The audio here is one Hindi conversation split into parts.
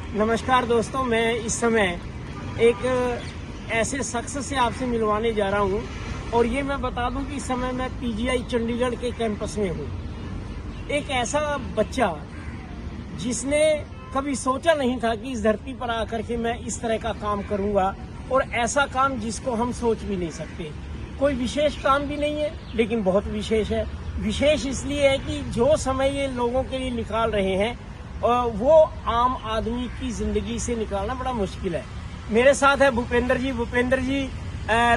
नमस्कार दोस्तों, मैं इस समय एक ऐसे शख्स से आपसे मिलवाने जा रहा हूं और ये मैं बता दूं कि इस समय मैं पीजीआई चंडीगढ़ के कैंपस में हूं। एक ऐसा बच्चा जिसने कभी सोचा नहीं था कि इस धरती पर आकर के मैं इस तरह का काम करूंगा, और ऐसा काम जिसको हम सोच भी नहीं सकते। कोई विशेष काम भी नहीं है, लेकिन बहुत विशेष है। विशेष इसलिए है कि जो समय ये लोगों के लिए निकाल रहे हैं वो आम आदमी की जिंदगी से निकालना बड़ा मुश्किल है। मेरे साथ है भूपेंद्र जी। भूपेंद्र जी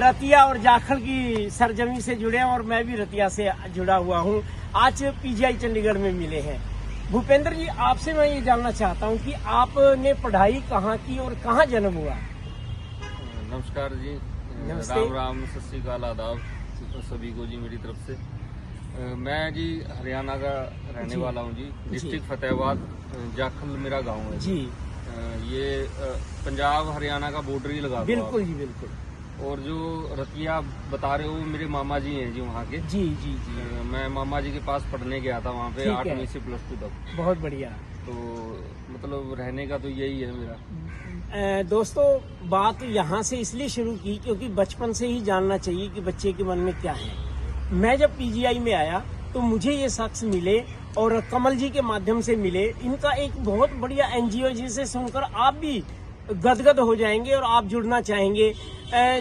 रतिया और जाखल की सरजमी से जुड़े हैं और मैं भी रतिया से जुड़ा हुआ हूं। आज पीजीआई चंडीगढ़ में मिले हैं। भूपेंद्र जी, आपसे मैं ये जानना चाहता हूं कि आपने पढ़ाई कहाँ की और कहाँ जन्म हुआ? नमस्कार जी। नमस्ते। राम राम, सत श्री अकाल, आदाब सभी को जी मेरी तरफ से। मैं जी हरियाणा का रहने वाला हूँ जी। डिस्ट्रिक्ट फतेहाबाद, जाखल मेरा गांव है जी। ये पंजाब हरियाणा का बॉर्डर ही लगा हुआ है। बिल्कुल जी, बिल्कुल। और जो रतिया बता रहे हो, मेरे मामा जी हैं जी वहाँ के। जी जी जी। मैं मामा जी के पास पढ़ने गया था वहाँ पे, ठीक है। 8वीं से +2 तक। बहुत बढ़िया। तो मतलब रहने का तो यही है मेरा। दोस्तों, बात यहाँ से इसलिए शुरू की क्योंकि बचपन से ही जानना चाहिए कि बच्चे के मन में क्या है। मैं जब पीजीआई में आया तो मुझे ये शख्स मिले और कमल जी के माध्यम से मिले। इनका एक बहुत बढ़िया एनजीओ, जिसे सुनकर आप भी गदगद हो जाएंगे और आप जुड़ना चाहेंगे।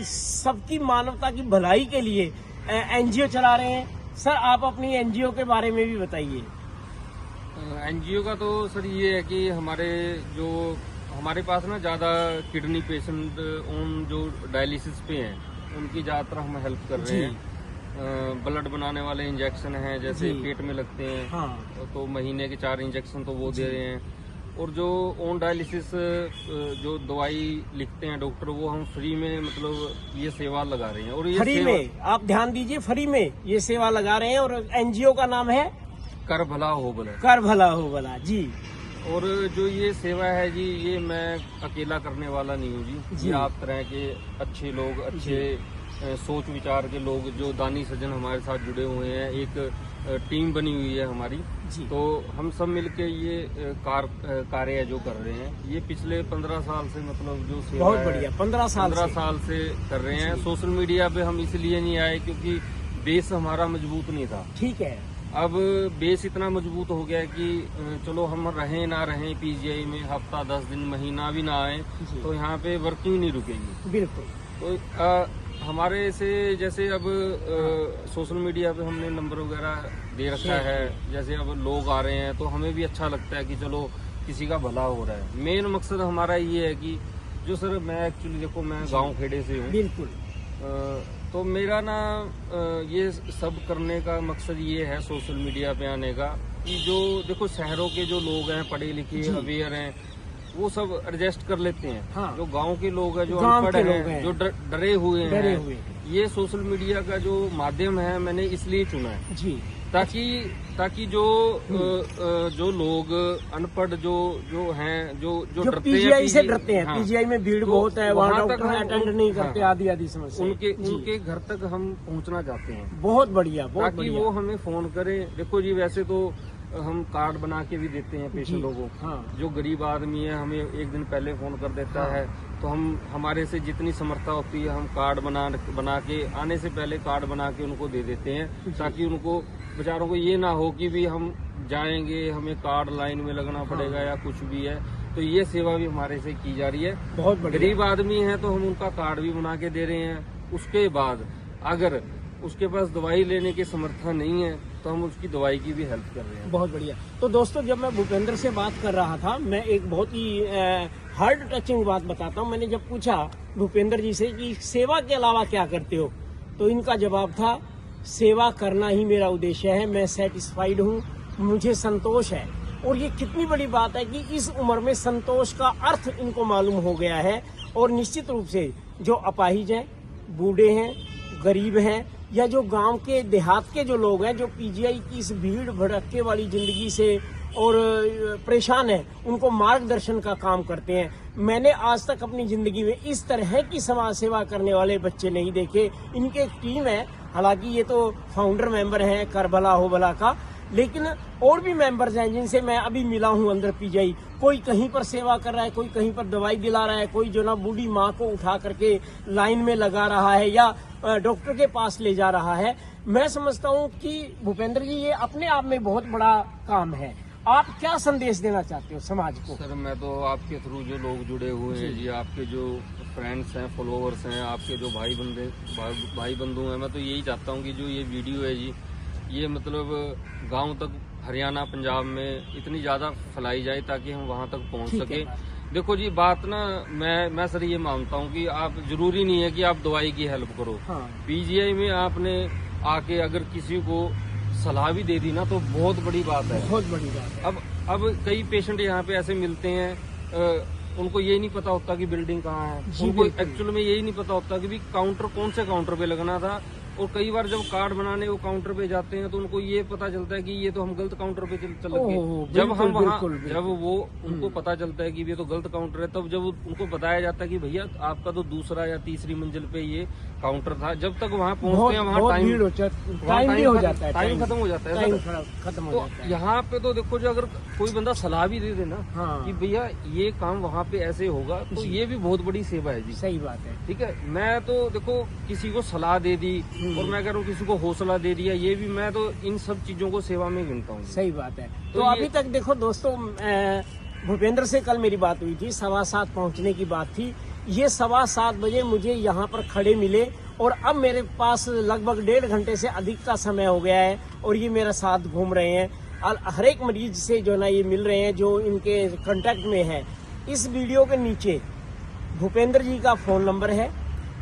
सबकी मानवता की भलाई के लिए एनजीओ चला रहे हैं। सर, आप अपनी एनजीओ के बारे में भी बताइए। एनजीओ का तो सर ये है कि हमारे पास ना ज़्यादा किडनी पेशेंट उन जो डायलिसिस पे हैं, उनकी ज़्यादातर हम हेल्प कर रहे हैं। ब्लड बनाने वाले इंजेक्शन हैं, जैसे पेट में लगते हैं। हाँ। तो महीने के 4 इंजेक्शन तो वो दे रहे हैं। और जो ऑन डायलिसिस जो दवाई लिखते हैं डॉक्टर, वो हम फ्री में मतलब ये सेवा लगा रहे हैं। और ये फ्री में, आप ध्यान दीजिए, फ्री में ये सेवा लगा रहे हैं। और एनजीओ का नाम है कर भला हो भला। कर भला हो भला जी। और जो ये सेवा है जी, ये मैं अकेला करने वाला नहीं हूँ जी। ये आप तरह के अच्छे लोग, अच्छे सोच विचार के लोग, जो दानी सज्जन हमारे साथ जुड़े हुए हैं, एक टीम बनी हुई है हमारी जी। तो हम सब मिलके ये कार्य जो कर रहे हैं, ये पिछले 15 साल से मतलब जो सेवा बहुत बढ़िया। 15 साल से कर रहे हैं। सोशल मीडिया पे हम इसलिए नहीं आए क्योंकि बेस हमारा मजबूत नहीं था। ठीक है। अब बेस इतना मजबूत हो गया कि चलो हम रहें ना रहें पीजीआई में, हफ्ता 10 दिन महीना भी ना आए तो यहाँ पे वर्किंग नहीं रुकेगी। बिल्कुल। तो हमारे से जैसे अब सोशल मीडिया पे हमने नंबर वगैरह दे रखा है, जैसे अब लोग आ रहे हैं तो हमें भी अच्छा लगता है कि चलो किसी का भला हो रहा है। मेन मकसद हमारा ये है कि जो सर मैं एक्चुअली देखो मैं गांव खेड़े से हूँ। बिल्कुल। तो मेरा ना ये सब करने का मकसद ये है सोशल मीडिया पे आने का कि जो देखो शहरों के जो लोग हैं, पढ़े लिखे अवेयर हैं, वो सब एडजस्ट कर लेते हैं। हाँ। जो गांव के लोग हैं, जो अनपढ़ हैं, जो डरे हुए हैं, ये सोशल मीडिया का जो माध्यम है मैंने इसलिए चुना है जी, ताकि जो लोग अनपढ़ जो हैं, जो पीजीआई से डरते हैं। पीजीआई में भीड़ बहुत है, वहाँ तक अटेंड नहीं करते, आदि समस्या। उनके घर तक हम पहुँचना चाहते हैं। बहुत बढ़िया, बहुत ताकि वो हमें फोन करें। देखो जी, वैसे तो हम कार्ड बना के भी देते हैं पेशेंटों को। हाँ। जो गरीब आदमी है हमें एक दिन पहले फोन कर देता है, तो हम हमारे से जितनी समर्था होती है हम कार्ड बना के आने से पहले कार्ड बना के उनको दे देते हैं, ताकि उनको बेचारों को ये ना हो कि भी हम जाएंगे हमें कार्ड लाइन में लगना पड़ेगा या कुछ भी है। तो ये सेवा भी हमारे से की जा रही है। बहुत गरीब आदमी है तो हम उनका कार्ड भी बना के दे रहे हैं। उसके बाद अगर उसके पास दवाई लेने की समर्था नहीं है तो हम उसकी दवाई की भी हेल्प कर रहे हैं। बहुत बढ़िया। तो दोस्तों, जब मैं भूपेंद्र से बात कर रहा था, मैं एक बहुत ही हार्ट टचिंग बात बताता हूँ। मैंने जब पूछा भूपेंद्र जी से कि सेवा के अलावा क्या करते हो, तो इनका जवाब था, सेवा करना ही मेरा उद्देश्य है, मैं सेटिस्फाइड हूँ, मुझे संतोष है। और ये कितनी बड़ी बात है कि इस उम्र में संतोष का अर्थ इनको मालूम हो गया है। और निश्चित रूप से जो अपाहिज हैं, बूढ़े हैं, गरीब हैं, या जो गांव के देहात के जो लोग हैं, जो पीजीआई की इस भीड़ भड़के वाली जिंदगी से और परेशान है, उनको मार्गदर्शन का काम करते हैं। मैंने आज तक अपनी जिंदगी में इस तरह की समाज सेवा करने वाले बच्चे नहीं देखे। इनकी एक टीम है, हालांकि ये तो फाउंडर मेंबर हैं कर भला हो भला का, लेकिन और भी मेंबर्स हैं जिनसे मैं अभी मिला हूं अंदर पीजीआई, कोई कहीं पर सेवा कर रहा है, कोई कहीं पर दवाई दिला रहा है, कोई जो ना बूढ़ी माँ को उठा करके लाइन में लगा रहा है या डॉक्टर के पास ले जा रहा है। मैं समझता हूँ कि भूपेंद्र जी ये अपने आप में बहुत बड़ा काम है। आप क्या संदेश देना चाहते हो समाज को? सर मैं तो आपके थ्रू जो लोग जुड़े हुए हैं जी, आपके जो फ्रेंड्स हैं, फॉलोअर्स हैं, आपके जो भाई बंधु हैं, मैं तो यही चाहता हूँ कि जो ये वीडियो है जी, ये मतलब गांव तक, हरियाणा पंजाब में इतनी ज्यादा फैलाई जाए ताकि हम वहां तक पहुंच सके। देखो जी बात ना, मैं सर ये मानता हूँ कि आप जरूरी नहीं है कि आप दवाई की हेल्प करो। हाँ। पीजीआई में आपने आके अगर किसी को सलाह भी दे दी ना तो बहुत बड़ी बात है, बहुत बड़ी बात है। अब कई पेशेंट यहाँ पे ऐसे मिलते हैं, उनको यही नहीं पता होता कि बिल्डिंग कहाँ है, उनको एक्चुअल में यही नहीं पता होता कि भी काउंटर कौन से काउंटर पे लगना था। और कई बार जब कार्ड बनाने वो काउंटर पे जाते हैं तो उनको ये पता चलता है कि ये तो हम गलत काउंटर पे चल गए। जब हम वहाँ जब वो उनको पता चलता है कि ये तो गलत काउंटर है, तब जब उनको बताया जाता है कि भैया आपका तो दूसरा या तीसरी मंजिल पे ये काउंटर था, जब तक वहाँ पहुँचते हैं वहाँ टाइम हो जाता है, टाइम खत्म हो जाता है, खत्म हो तो जाता है। यहाँ पे तो देखो जो अगर कोई बंदा सलाह भी दे देना कि भैया ये काम वहाँ पे ऐसे होगा, तो ये भी बहुत बड़ी सेवा है जी। सही बात है। ठीक है, मैं तो देखो किसी को सलाह दे दी और मैं कह रहा हूँ किसी को हौसला दे दिया, ये भी मैं तो इन सब चीजों को सेवा में गिनता हूँ। सही बात है। तो अभी तक देखो दोस्तों, भूपेंद्र से कल मेरी बात हुई थी, 7:15 पहुंचने की बात थी। ये 7:15 बजे मुझे यहाँ पर खड़े मिले और अब मेरे पास लगभग 1.5 घंटे से अधिक का समय हो गया है और ये मेरा साथ घूम रहे हैं। और हर एक मरीज से जो ना ये मिल रहे हैं जो इनके कांटेक्ट में है। इस वीडियो के नीचे भूपेंद्र जी का फोन नंबर है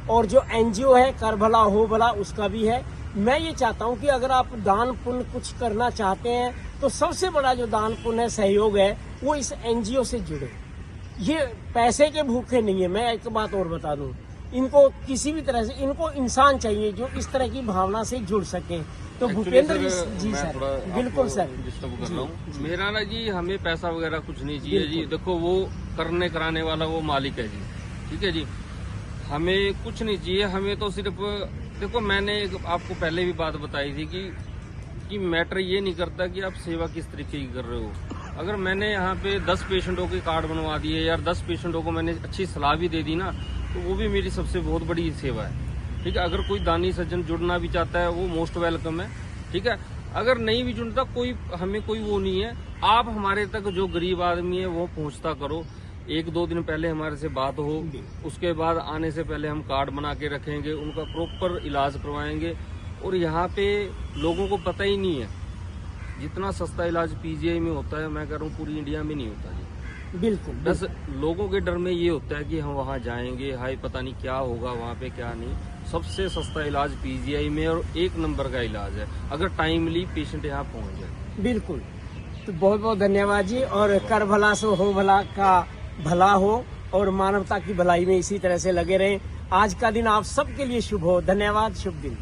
और जो एनजीओ है कर भला हो भला उसका भी है। मैं ये चाहता हूँ कि अगर आप दान पुण्य कुछ करना चाहते हैं तो सबसे बड़ा जो दान पुण्य सहयोग है वो इस एनजीओ से जुड़े। ये पैसे के भूखे नहीं है। मैं एक बात और बता दूं, इनको किसी भी तरह से इनको इंसान चाहिए जो इस तरह की भावना से जुड़ सके। तो भूपेंद्र जी सर, बिल्कुल सर, डिस्टर्ब कर रहा हूँ। मेरा ना जी हमें पैसा वगैरह कुछ नहीं चाहिए जी। देखो वो करने कराने वाला वो मालिक है जी, ठीक है जी, हमें कुछ नहीं चाहिए। हमें तो सिर्फ देखो, मैंने आपको पहले भी बात बताई थी कि मैटर ये नहीं करता कि आप सेवा किस तरीके की कर रहे हो। अगर मैंने यहाँ पे 10 पेशेंटों के कार्ड बनवा दिए या 10 पेशेंटों को मैंने अच्छी सलाह भी दे दी ना, तो वो भी मेरी सबसे बहुत बड़ी सेवा है। ठीक है, अगर कोई दानी सज्जन जुड़ना भी चाहता है वो मोस्ट वेलकम है। ठीक है, अगर नहीं भी जुड़ता हमें कोई वो नहीं है। आप हमारे तक जो गरीब आदमी है वो पहुंचता करो। 1-2 दिन पहले हमारे से बात हो, उसके बाद आने से पहले हम कार्ड बना के रखेंगे, उनका प्रॉपर इलाज करवाएंगे। और यहाँ पे लोगों को पता ही नहीं है, जितना सस्ता इलाज पीजीआई में होता है मैं कह रहा हूँ पूरी इंडिया में नहीं होता जी। बिल्कुल। बस लोगों के डर में ये होता है कि हम वहाँ जाएंगे, हाय पता नहीं क्या होगा वहाँ पे क्या नहीं। सबसे सस्ता इलाज पीजीआई में और 1 नंबर का इलाज है, अगर टाइमली पेशेंट यहाँ पहुँच जाए। बिल्कुल। तो बहुत बहुत धन्यवाद जी। और कर भला सो हो भला का भला हो और मानवता की भलाई में इसी तरह से लगे रहें। आज का दिन आप सबके लिए शुभ हो। धन्यवाद, शुभ दिन।